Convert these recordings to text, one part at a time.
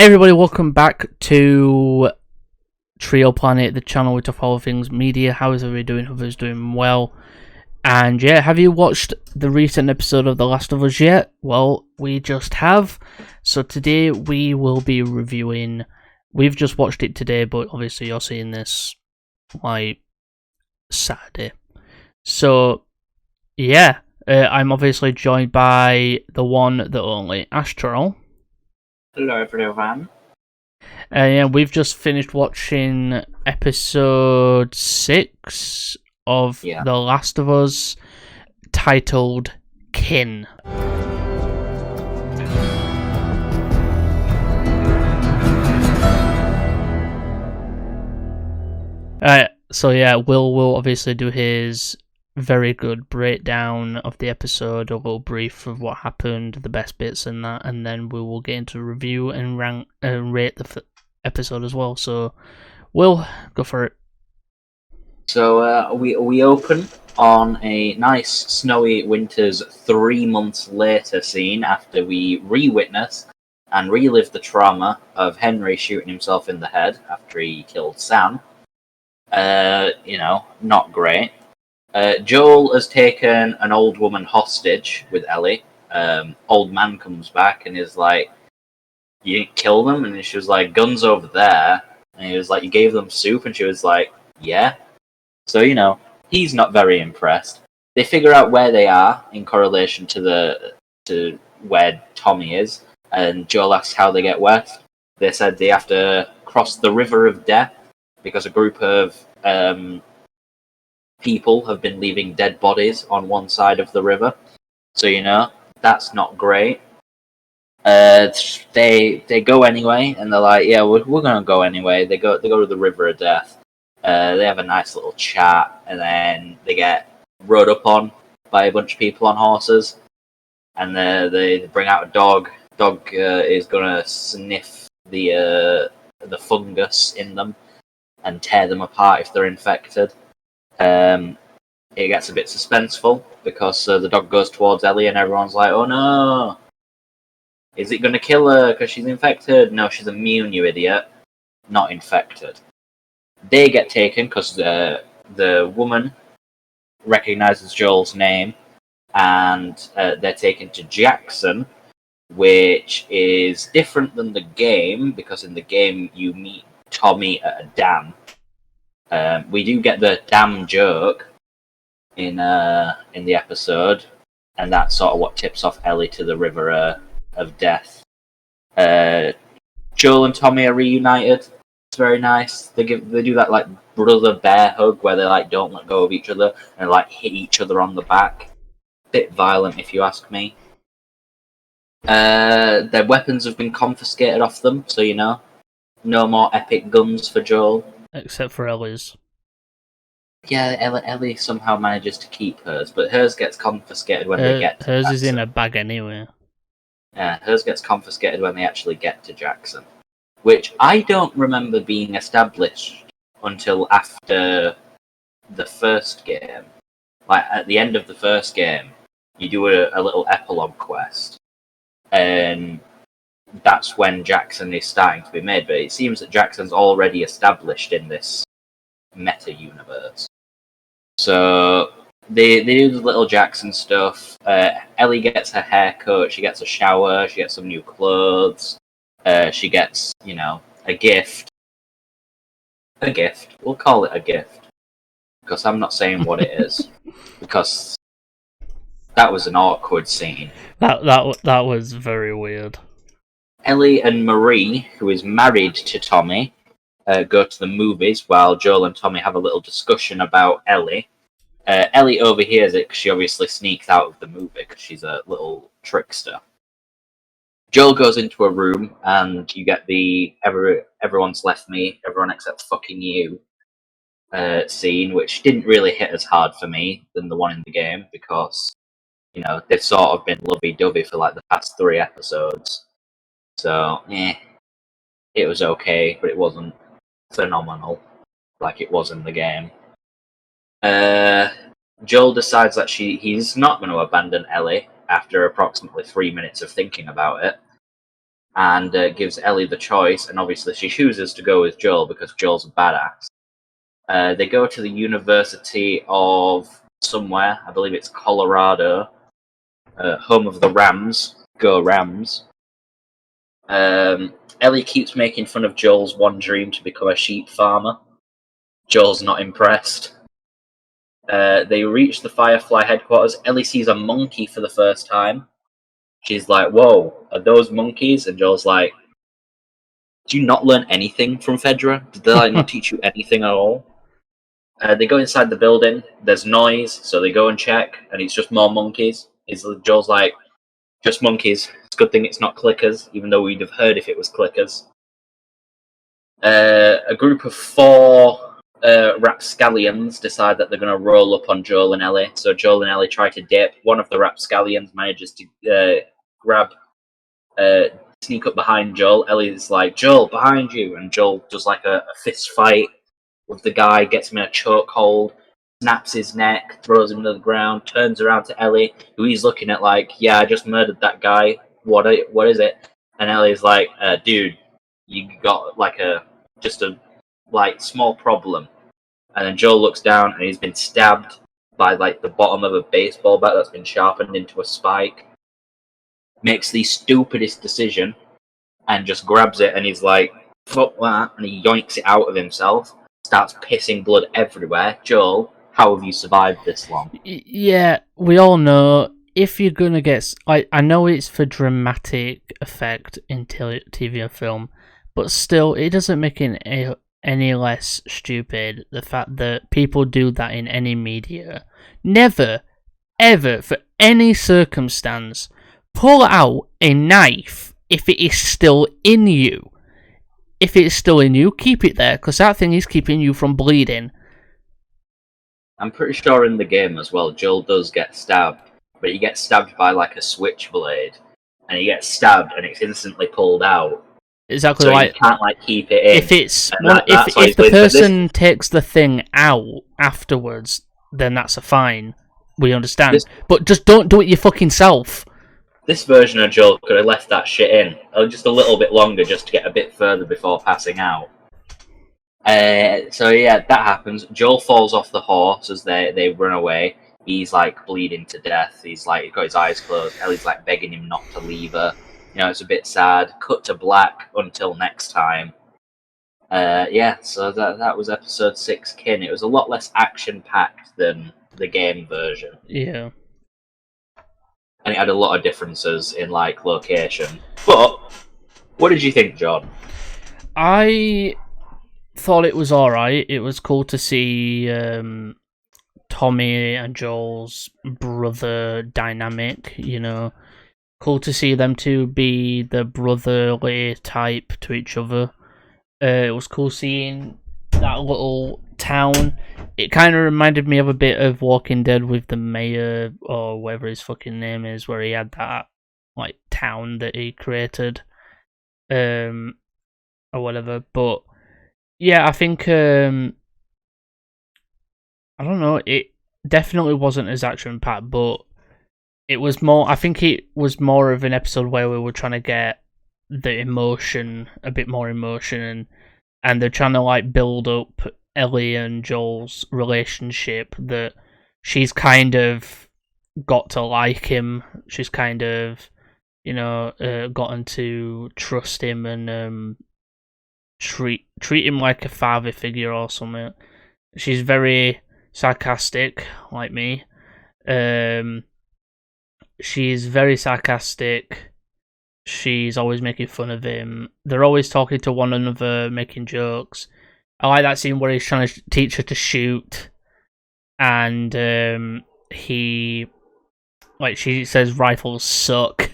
Everybody, welcome back to Trio Planet, the channel with all things media. How is everybody doing? Hope everybody's doing well. And yeah, have you watched the recent episode of The Last of Us yet? Well, we just have. So today we will be reviewing. We've just watched it today, but obviously you're seeing this like Saturday. So yeah, I'm obviously joined by the one, the only Astral. Hello everyone. Yeah, we've just finished watching episode 6 of The Last of Us, titled Kin. So yeah, Will obviously do his very good breakdown of the episode, a little brief of what happened, the best bits and that, and then we will get into review and rate the episode as well. So, Will, go for it. So we open on a nice snowy winter's 3 months later scene after we re-witness and relive the trauma of Henry shooting himself in the head after he killed Sam. Not great. Joel has taken an old woman hostage with Ellie. Old man comes back and is like, "You didn't kill them?" And she was like, "Guns over there." And he was like, "You gave them soup?" And she was like, "Yeah." So, he's not very impressed. They figure out where they are in correlation to where Tommy is, and Joel asks how they get west. They said they have to cross the River of Death because a group of people have been leaving dead bodies on one side of the river. So, that's not great. They go anyway, and they're like, "Yeah, we're gonna go anyway." They go to the River of Death. They have a nice little chat, and then they get rode up on by a bunch of people on horses, and they bring out a dog. Dog is gonna sniff the fungus in them and tear them apart if they're infected. It gets a bit suspenseful because the dog goes towards Ellie, and everyone's like, "Oh no! Is it going to kill her because she's infected?" No, she's immune, you idiot. Not infected. They get taken because the woman recognizes Joel's name, and they're taken to Jackson, which is different than the game, because in the game you meet Tommy at a dam. We do get the dam joke in the episode, and that's sort of what tips off Ellie to the River of Death. Joel and Tommy are reunited. It's very nice. They do that like brother bear hug where they like don't let go of each other and like hit each other on the back. Bit violent, if you ask me. Their weapons have been confiscated off them, so no more epic guns for Joel. Except for Ellie's. Yeah, Ellie somehow manages to keep hers, but hers gets confiscated when they get to hers Jackson. Is in a bag anyway. Yeah, hers gets confiscated when they actually get to Jackson, which I don't remember being established until after the first game. Like, at the end of the first game, you do a little epilogue quest, and that's when Jackson is starting to be made, but it seems that Jackson's already established in this meta-universe. So they do the little Jackson stuff. Ellie gets her hair cut, she gets a shower, she gets some new clothes, she gets, a gift. A gift. We'll call it a gift. Because I'm not saying what it is. Because that was an awkward scene. That was very weird. Ellie and Marie, who is married to Tommy, go to the movies while Joel and Tommy have a little discussion about Ellie. Ellie overhears it because she obviously sneaks out of the movie because she's a little trickster. Joel goes into a room and you get the everyone's left me, everyone except fucking you scene, which didn't really hit as hard for me than the one in the game because, they've sort of been lovey-dovey for like the past 3 episodes. So, it was okay, but it wasn't phenomenal like it was in the game. Joel decides that he's not going to abandon Ellie after approximately 3 minutes of thinking about it. and gives Ellie the choice, and obviously she chooses to go with Joel because Joel's a badass. They go to the University of somewhere, I believe it's Colorado, home of the Rams. Go Rams. Ellie keeps making fun of Joel's one dream to become a sheep farmer. Joel's not impressed. They reach the Firefly headquarters. Ellie sees a monkey for the first time. She's like, "Whoa, are those monkeys?" And Joel's like, "Do you not learn anything from Fedra? Did they not teach you anything at all?" They go inside the building. There's noise, so they go and check, and it's just more monkeys. Joel's like, "Just monkeys. It's a good thing it's not clickers, even though we'd have heard if it was clickers." A group of 4 rapscallions decide that they're going to roll up on Joel and Ellie. So Joel and Ellie try to dip. One of the rapscallions manages to sneak up behind Joel. Ellie's like, "Joel, behind you!" And Joel does like a fist fight with the guy, gets him in a chokehold, snaps his neck, throws him to the ground, turns around to Ellie, who he's looking at like, "Yeah, I just murdered that guy. What is it?" And Ellie's like, "Dude, you got like a small problem." And then Joel looks down and he's been stabbed by like the bottom of a baseball bat that's been sharpened into a spike. Makes the stupidest decision and just grabs it, and he's like, "Fuck that," and he yoinks it out of himself. Starts pissing blood everywhere. Joel, how have you survived this long? Yeah, we all know if you're gonna get... I know it's for dramatic effect in TV or film, but still, it doesn't make it any less stupid, the fact that people do that in any media. Never, ever, for any circumstance, pull out a knife if it is still in you. If it's still in you, keep it there, because that thing is keeping you from bleeding. I'm pretty sure in the game as well, Joel does get stabbed, but he gets stabbed by like a switchblade, and he gets stabbed and it's instantly pulled out. Exactly, so like you can't like keep it in. If the person takes the thing out afterwards, then that's a fine. We understand, but just don't do it your fucking self. This version of Joel could have left that shit in just a little bit longer, just to get a bit further before passing out. So yeah, that happens. Joel falls off the horse as they run away. He's like bleeding to death. He's got his eyes closed. Ellie's like begging him not to leave her. It's a bit sad. Cut to black until next time. So that was episode 6, Kin. It was a lot less action-packed than the game version. Yeah. And it had a lot of differences in like location. But what did you think, John? I thought it was alright. It was cool to see Tommy and Joel's brother dynamic, Cool to see them two be the brotherly type to each other. It was cool seeing that little town. It kind of reminded me of a bit of Walking Dead with the mayor, or whatever his fucking name is, where he had that like town that he created, or whatever. But yeah, I think I don't know. It definitely wasn't as action packed, but it was more. I think it was more of an episode where we were trying to get the emotion, a bit more emotion, and they're trying to like build up Ellie and Joel's relationship, that she's kind of got to like him. She's kind of, gotten to trust him and treat him like a father figure or something. She's very sarcastic, like me. She's very sarcastic. She's always making fun of him. They're always talking to one another, making jokes. I like that scene where he's trying to teach her to shoot, and she says rifles suck,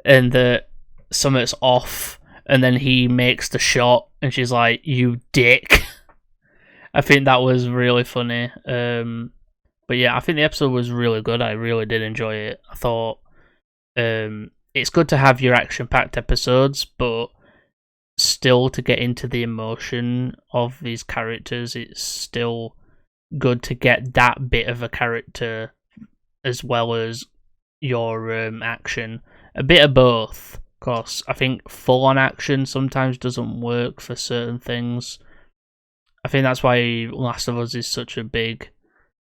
and that something's off, and then he makes the shot, and she's like, "You dick." I think that was really funny. But yeah, I think the episode was really good. I really did enjoy it. I thought it's good to have your action-packed episodes, but still to get into the emotion of these characters, it's still good to get that bit of a character as well as your action. A bit of both, because I think full-on action sometimes doesn't work for certain things. I think that's why Last of Us is such a big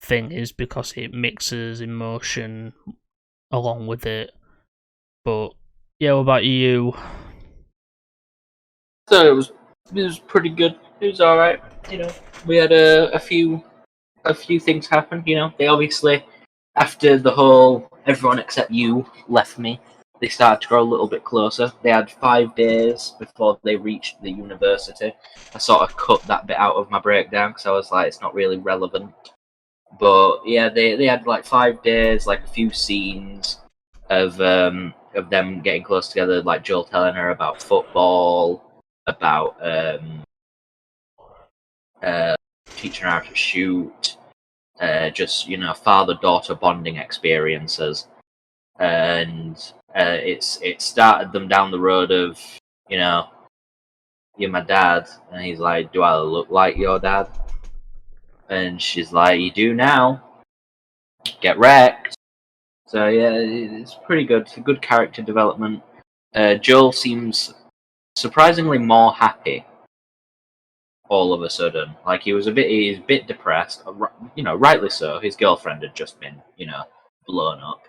thing, is because it mixes emotion along with it. But yeah, what about you? So it was pretty good. It was all right. We had a few things happen. They obviously, after the whole everyone except you left me, they started to grow a little bit closer. They had 5 days before they reached the university. I sort of cut that bit out of my breakdown because I was like, it's not really relevant. But yeah, they had like 5 days, like a few scenes of them getting close together, like Joel telling her about football, about teaching her how to shoot, just father-daughter bonding experiences, and it started them down the road of you're my dad, and he's like, do I look like your dad? And she's like, you do now. Get wrecked. So yeah, it's pretty good. Good character development. Joel seems surprisingly more happy all of a sudden. Like he's a bit depressed. Rightly so. His girlfriend had just been, blown up.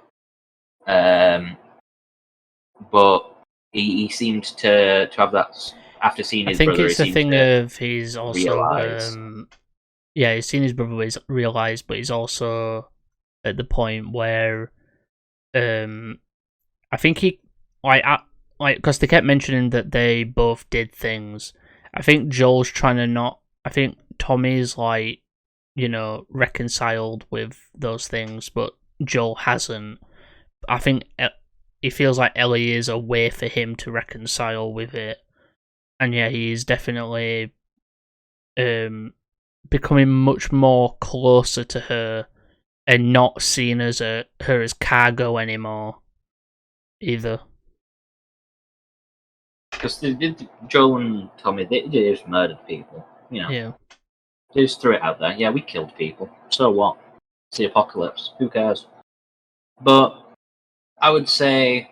But he seemed to have that after seeing his brother. I think it's a thing of he's also realize. He's seen his brother realize, but he's also at the point where I think he because they kept mentioning that they both did things. I think Joel's trying to not. I think Tommy's reconciled with those things, but Joel hasn't. I think it feels like Ellie is a way for him to reconcile with it, and yeah, he's definitely becoming much more closer to her and not seen as her as cargo anymore either. Because Joel and Tommy, they just murdered people. Yeah. They just threw it out there. Yeah, we killed people. So what? It's the apocalypse. Who cares? But I would say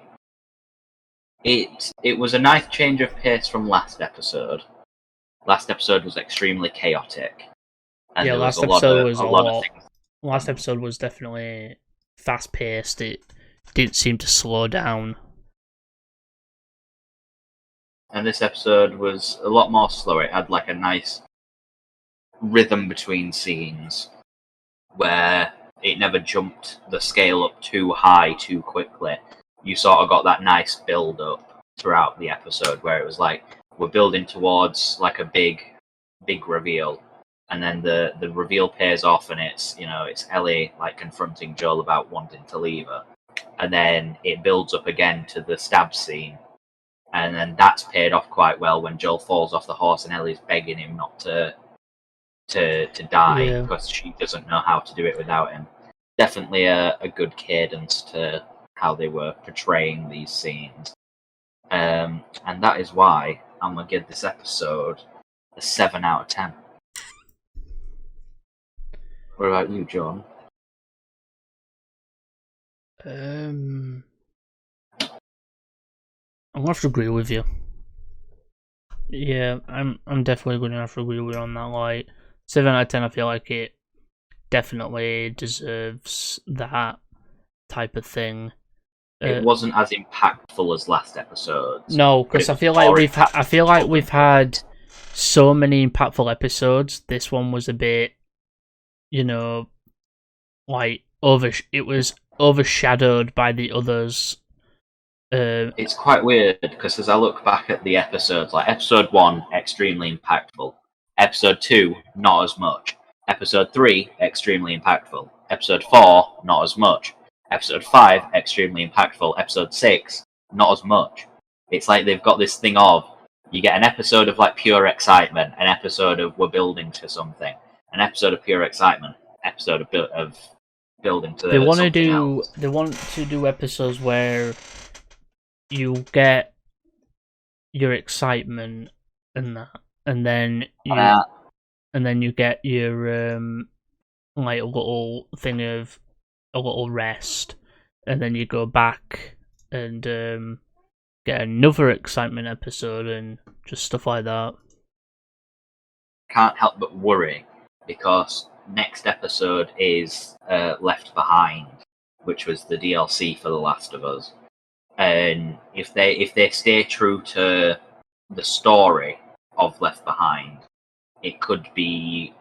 it was a nice change of pace from last episode. Last episode was extremely chaotic, and there was last a lot of things. Last episode was definitely fast paced. It didn't seem to slow down. And this episode was a lot more slower. It had like a nice rhythm between scenes where it never jumped the scale up too high too quickly. You sort of got that nice build up throughout the episode where it was like we're building towards like a big reveal, and then the reveal pays off, and it's Ellie like confronting Joel about wanting to leave her, and then it builds up again to the stab scene, and then that's paid off quite well when Joel falls off the horse and Ellie's begging him not to die because she doesn't know how to do it without him. Definitely a good cadence to how they were portraying these scenes. And that is why I'm going to give this episode a 7 out of 10. What about you, John? I'm gonna have to agree with you. Yeah, I'm definitely gonna have to agree with you on that. Like 7 out of 10, I feel like it definitely deserves that type of thing. It wasn't as impactful as last episode. No, because I feel like we've had so many impactful episodes. This one was a bit, like it was overshadowed by the others. It's quite weird because as I look back at the episodes, like episode 1, extremely impactful. Episode 2, not as much. Episode 3, extremely impactful. Episode 4, not as much. Episode 5, extremely impactful. Episode 6, not as much. It's like they've got this thing of, you get an episode of like pure excitement, an episode of we're building to something, an episode of pure excitement, episode of building to they want something else. They want to do episodes where you get your excitement and that, and then you get your like a little thing of a little rest, and then you go back and get another excitement episode and just stuff like that. Can't help but worry because next episode is Left Behind, which was the DLC for The Last of Us. And if they stay true to the story of Left Behind, it could be,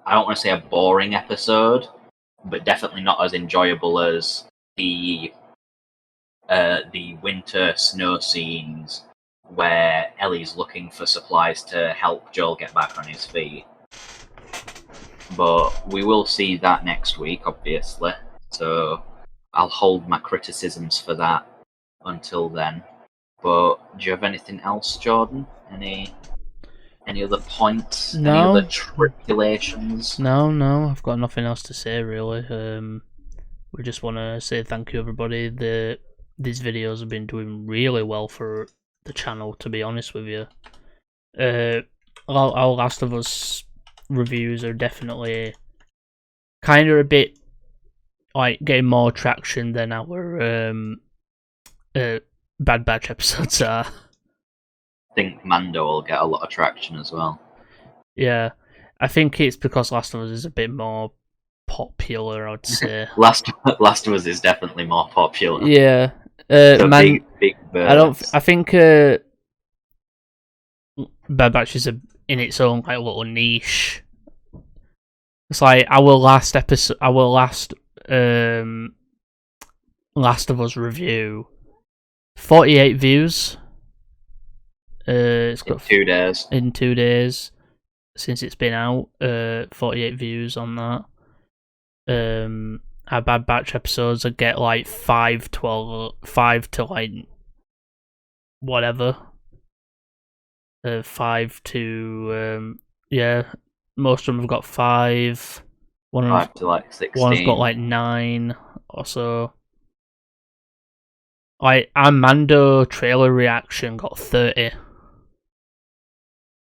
I don't want to say a boring episode, but definitely not as enjoyable as the winter snow scenes where Ellie's looking for supplies to help Joel get back on his feet. But we will see that next week, obviously. So I'll hold my criticisms for that until then. But do you have anything else, Jordan? Any other points? No. Any other tribulations? No, I've got nothing else to say really. We just want to say thank you, everybody. These videos have been doing really well for the channel, to be honest with you. Our Last of Us reviews are definitely kind of a bit like getting more traction than our Bad Batch episodes are. I think Mando will get a lot of traction as well. Yeah, I think it's because Last of Us is a bit more popular, I'd say. Last of Us is definitely more popular. Yeah. Big I think Bad Batch is in its own like little niche. It's like our last Last of Us review, 48 views. It's got 2 days. In 2 days since it's been out. 48 views on that. Our Bad Batch episodes I get like 5 to like whatever. 5 to most of them have got 5. 5 to like 16. One's got like 9 or so. Like our Mando trailer reaction got 30.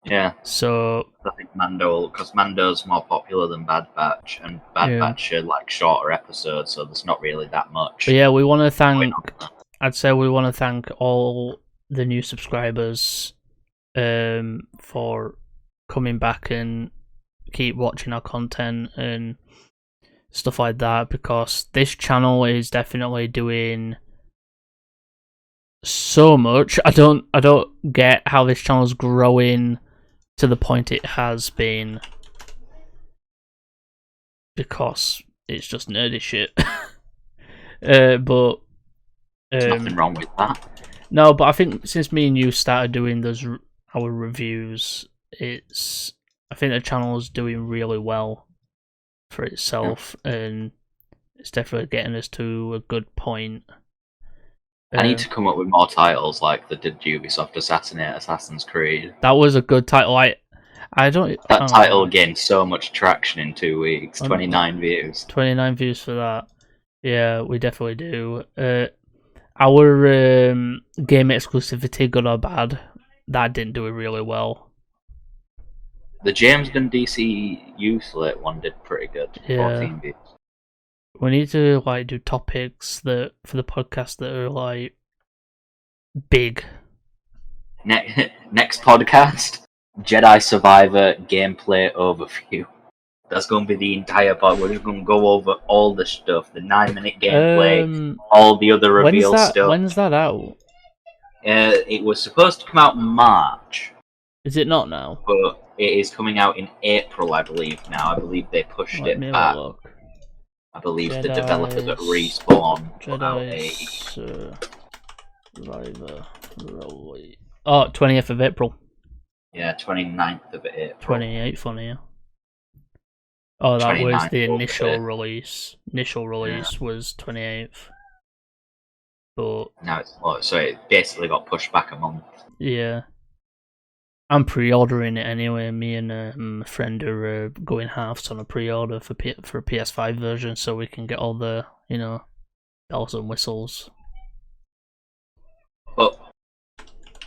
Yeah. So I think because Mando's more popular than Bad Batch, and Bad Batch are like shorter episodes, so there's not really that much. But yeah, we want to thank. I'd say we want to thank all the new subscribers, for coming back and keep watching our content and stuff like that, because this channel is definitely doing so much. I don't get how this channel's growing to the point it has been, because it's just nerdy shit. But there's nothing wrong with that. No, but I think since me and you started doing our reviews, I think the channel's doing really well for itself, and it's definitely getting us to a good point. I need to come up with more titles like the Did Ubisoft Assassinate Assassin's Creed. That was a good title. That title gained so much traction in 2 weeks. 29 views. 29 views for that. Yeah, we definitely do. Our game exclusivity, good or bad, that didn't do it really well. The James Gunn DC Youthlit one did pretty good. Yeah. 14 views. We need to like do topics for the podcast that are like big. Next podcast, Jedi Survivor gameplay overview. That's going to be the entire part. We're just going to go over all the stuff, the 9-minute gameplay, all the other reveal stuff. When's that out? It was supposed to come out in March. Is it not now? But it is coming out in April, I believe. Now I believe they pushed it back. I believe the developers at Respawn put out a Survivor release. Oh, 20th of April. Yeah, 29th of April. 28th on here. Oh, that was the initial release. Initial release was 28th. But now so it basically got pushed back a month. Yeah. I'm pre-ordering it anyway. Me and a friend are going halves on a pre-order for a PS5 version, so we can get all the, bells and whistles. But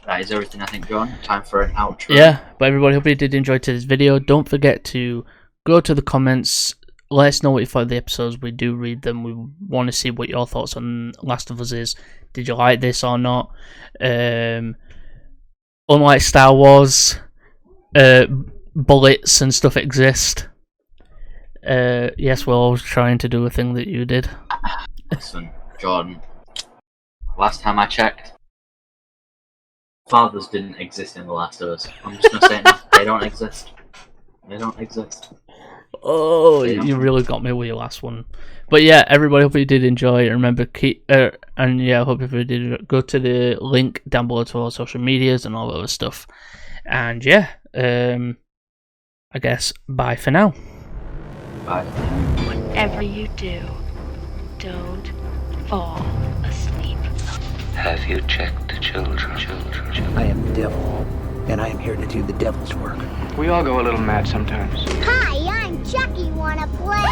that is everything, I think, John. Time for an outro. Yeah, but everybody, hope you did enjoy today's video. Don't forget to go to the comments. Let us know what you thought of the episodes. We do read them. We want to see what your thoughts on Last of Us is. Did you like this or not? Unlike Star Wars, bullets and stuff exist. Yes, we're always trying to do a thing that you did. Listen, Jordan. Last time I checked, fathers didn't exist in The Last of Us. I'm just gonna say it now. They don't exist. They don't exist. Oh, you really got me with your last one. But yeah, everybody, hope you did enjoy. Remember, and yeah, I hope if you did, go to the link down below to our social medias and all that other stuff. And yeah, I guess bye for now. Bye. Whatever you do, don't fall asleep. Have you checked the children? I am the devil, and I am here to do the devil's work. We all go a little mad sometimes. Hi, I'm Chucky. Wanna play?